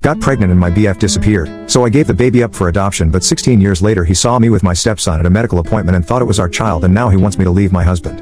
Got pregnant and my BF disappeared, so I gave the baby up for adoption, but 16 years later he saw me with my stepson at a medical appointment and thought it was our child, and now he wants me to leave my husband.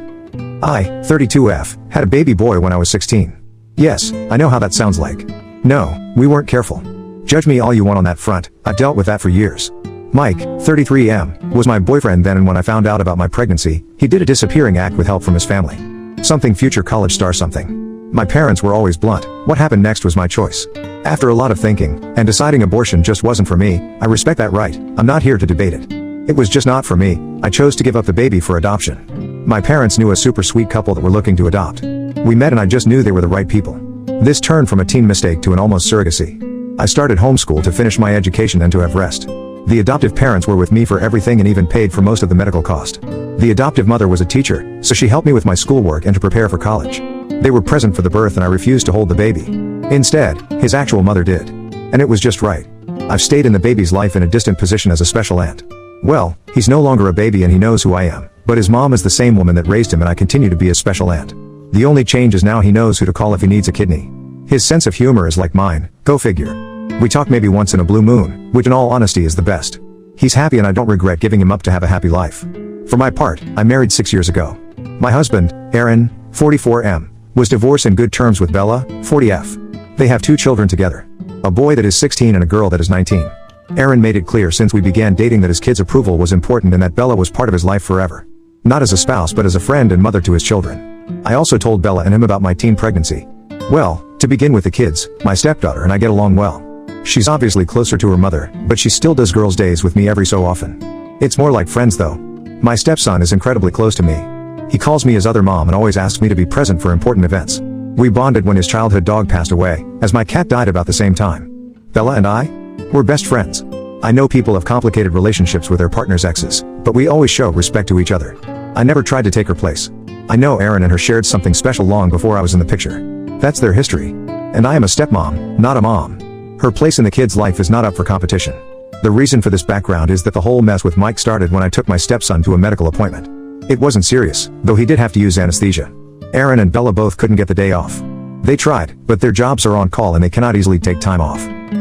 I, 32F, had a baby boy when I was 16. Yes, I know how that sounds like. No, we weren't careful. Judge me all you want on that front, I've dealt with that for years. Mike, 33M, was my boyfriend then, and when I found out about my pregnancy, he did a disappearing act with help from his family. Something future college star something. My parents were always blunt. What happened next was my choice. After a lot of thinking, and deciding abortion just wasn't for me, I respect that right, I'm not here to debate it. It was just not for me, I chose to give up the baby for adoption. My parents knew a super sweet couple that were looking to adopt. We met and I just knew they were the right people. This turned from a teen mistake to an almost surrogacy. I started homeschool to finish my education and to have rest. The adoptive parents were with me for everything and even paid for most of the medical cost. The adoptive mother was a teacher, so she helped me with my schoolwork and to prepare for college. They were present for the birth and I refused to hold the baby. Instead, his actual mother did. And it was just right. I've stayed in the baby's life in a distant position as a special aunt. Well, he's no longer a baby and he knows who I am, but his mom is the same woman that raised him and I continue to be a special aunt. The only change is now he knows who to call if he needs a kidney. His sense of humor is like mine, go figure. We talk maybe once in a blue moon, which in all honesty is the best. He's happy and I don't regret giving him up to have a happy life. For my part, I married 6 years ago. My husband, Aaron, 44M, was divorced in good terms with Bella, 40F. They have 2 children together. A boy that is 16 and a girl that is 19. Aaron made it clear since we began dating that his kids' approval was important and that Bella was part of his life forever. Not as a spouse but as a friend and mother to his children. I also told Bella and him about my teen pregnancy. Well, to begin with the kids, my stepdaughter and I get along well. She's obviously closer to her mother, but she still does girls' days with me every so often. It's more like friends though. My stepson is incredibly close to me. He calls me his other mom and always asks me to be present for important events. We bonded when his childhood dog passed away, as my cat died about the same time. Bella and I? We're best friends. I know people have complicated relationships with their partner's exes, but we always show respect to each other. I never tried to take her place. I know Aaron and her shared something special long before I was in the picture. That's their history. And I am a stepmom, not a mom. Her place in the kid's life is not up for competition. The reason for this background is that the whole mess with Mike started when I took my stepson to a medical appointment. It wasn't serious, though he did have to use anesthesia. Aaron and Bella both couldn't get the day off. They tried, but their jobs are on call and they cannot easily take time off.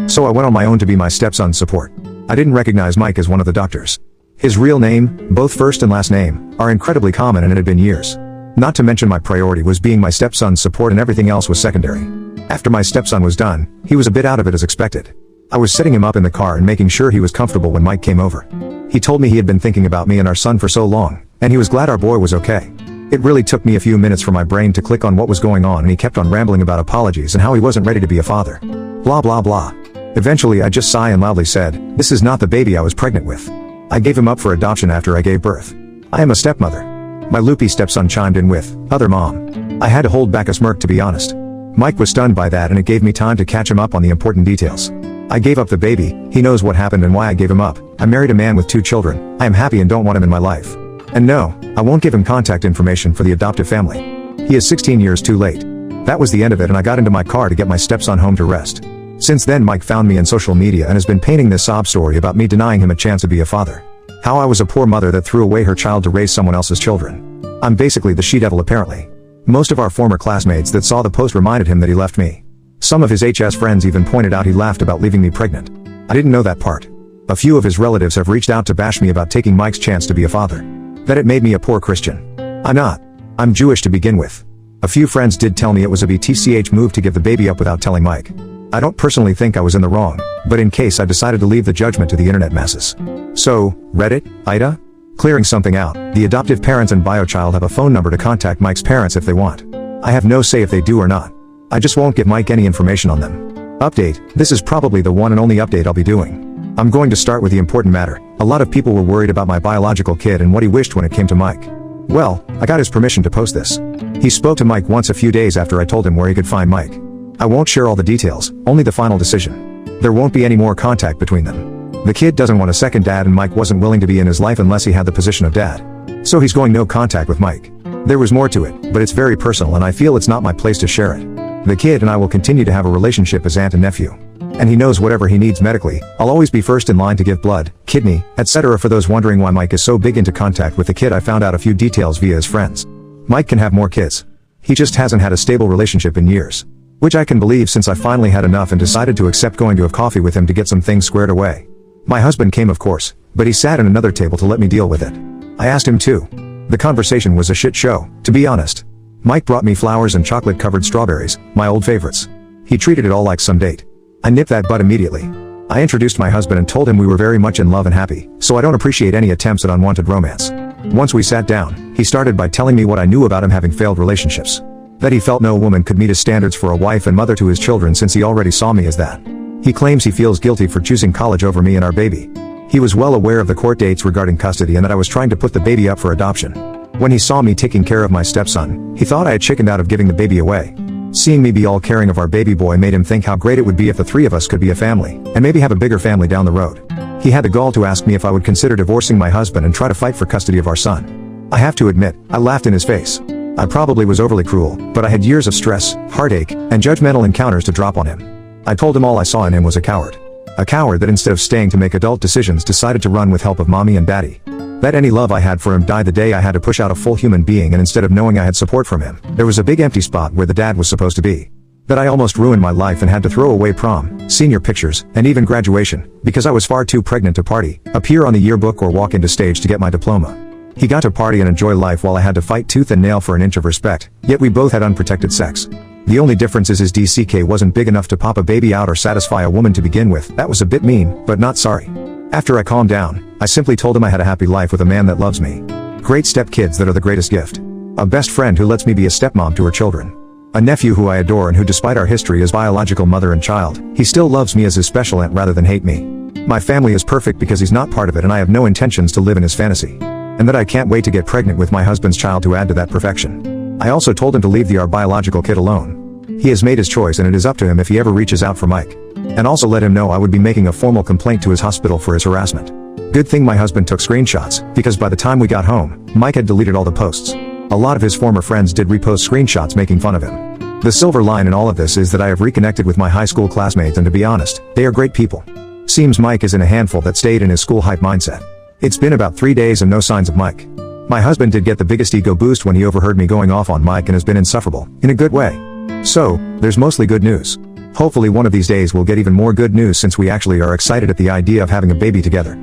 So I went on my own to be my stepson's support. I didn't recognize Mike as one of the doctors. His real name, both first and last name, are incredibly common and it had been years. Not to mention my priority was being my stepson's support and everything else was secondary. After my stepson was done, he was a bit out of it as expected. I was setting him up in the car and making sure he was comfortable when Mike came over. He told me he had been thinking about me and our son for so long, and he was glad our boy was okay. It really took me a few minutes for my brain to click on what was going on and he kept on rambling about apologies and how he wasn't ready to be a father. Blah blah blah. Eventually I just sighed and loudly said, "This is not the baby I was pregnant with." I gave him up for adoption after I gave birth. I am a stepmother. My loopy stepson chimed in with, "Other mom." I had to hold back a smirk to be honest. Mike was stunned by that and it gave me time to catch him up on the important details. I gave up the baby, he knows what happened and why I gave him up. I married a man with 2 children, I am happy and don't want him in my life. And no, I won't give him contact information for the adoptive family. He is 16 years too late. That was the end of it and I got into my car to get my stepson home to rest. Since then Mike found me on social media and has been painting this sob story about me denying him a chance to be a father. How I was a poor mother that threw away her child to raise someone else's children. I'm basically the she-devil apparently. Most of our former classmates that saw the post reminded him that he left me. Some of his HS friends even pointed out he laughed about leaving me pregnant. I didn't know that part. A few of his relatives have reached out to bash me about taking Mike's chance to be a father. That it made me a poor Christian. I'm not. I'm Jewish to begin with. A few friends did tell me it was a BTCH move to give the baby up without telling Mike. I don't personally think I was in the wrong, but in case I decided to leave the judgment to the internet masses. So, Reddit, Ida? Clearing something out, the adoptive parents and biochild have a phone number to contact Mike's parents if they want. I have no say if they do or not. I just won't give Mike any information on them. Update, this is probably the one and only update I'll be doing. I'm going to start with the important matter. A lot of people were worried about my biological kid and what he wished when it came to Mike. Well, I got his permission to post this. He spoke to Mike once a few days after I told him where he could find Mike. I won't share all the details, only the final decision. There won't be any more contact between them. The kid doesn't want a second dad and Mike wasn't willing to be in his life unless he had the position of dad. So he's going no contact with Mike. There was more to it, but it's very personal and I feel it's not my place to share it. The kid and I will continue to have a relationship as aunt and nephew. And he knows whatever he needs medically, I'll always be first in line to give blood, kidney, etc. For those wondering why Mike is so big into contact with the kid, I found out a few details via his friends. Mike can have more kids. He just hasn't had a stable relationship in years. Which I can believe since I finally had enough and decided to accept going to have coffee with him to get some things squared away. My husband came of course, but he sat at another table to let me deal with it. I asked him too. The conversation was a shit show, to be honest. Mike brought me flowers and chocolate-covered strawberries, my old favorites. He treated it all like some date. I nipped that bud immediately. I introduced my husband and told him we were very much in love and happy, so I don't appreciate any attempts at unwanted romance. Once we sat down, he started by telling me what I knew about him having failed relationships. That he felt no woman could meet his standards for a wife and mother to his children since he already saw me as that. He claims he feels guilty for choosing college over me and our baby. He was well aware of the court dates regarding custody and that I was trying to put the baby up for adoption. When he saw me taking care of my stepson, he thought I had chickened out of giving the baby away. Seeing me be all caring of our baby boy made him think how great it would be if the three of us could be a family, and maybe have a bigger family down the road. He had the gall to ask me if I would consider divorcing my husband and try to fight for custody of our son. I have to admit, I laughed in his face. I probably was overly cruel, but I had years of stress, heartache, and judgmental encounters to drop on him. I told him all I saw in him was a coward. A coward that instead of staying to make adult decisions decided to run with help of mommy and daddy. That any love I had for him died the day I had to push out a full human being, and instead of knowing I had support from him, there was a big empty spot where the dad was supposed to be. That I almost ruined my life and had to throw away prom, senior pictures, and even graduation, because I was far too pregnant to party, appear on the yearbook or walk into stage to get my diploma. He got to party and enjoy life while I had to fight tooth and nail for an inch of respect, yet we both had unprotected sex. The only difference is his DCK wasn't big enough to pop a baby out or satisfy a woman to begin with. That was a bit mean, but not sorry. After I calmed down, I simply told him I had a happy life with a man that loves me. Great stepkids that are the greatest gift. A best friend who lets me be a stepmom to her children. A nephew who I adore and who, despite our history as biological mother and child, he still loves me as his special aunt rather than hate me. My family is perfect because he's not part of it, and I have no intentions to live in his fantasy. And that I can't wait to get pregnant with my husband's child to add to that perfection. I also told him to leave our biological kid alone. He has made his choice and it is up to him if he ever reaches out for Mike. And also let him know I would be making a formal complaint to his hospital for his harassment. Good thing my husband took screenshots, because by the time we got home, Mike had deleted all the posts. A lot of his former friends did repost screenshots making fun of him. The silver line in all of this is that I have reconnected with my high school classmates, and to be honest, they are great people. Seems Mike is in a handful that stayed in his school hype mindset. It's been about 3 days and no signs of Mike. My husband did get the biggest ego boost when he overheard me going off on Mike and has been insufferable, in a good way. So, there's mostly good news. Hopefully one of these days we'll get even more good news since we actually are excited at the idea of having a baby together.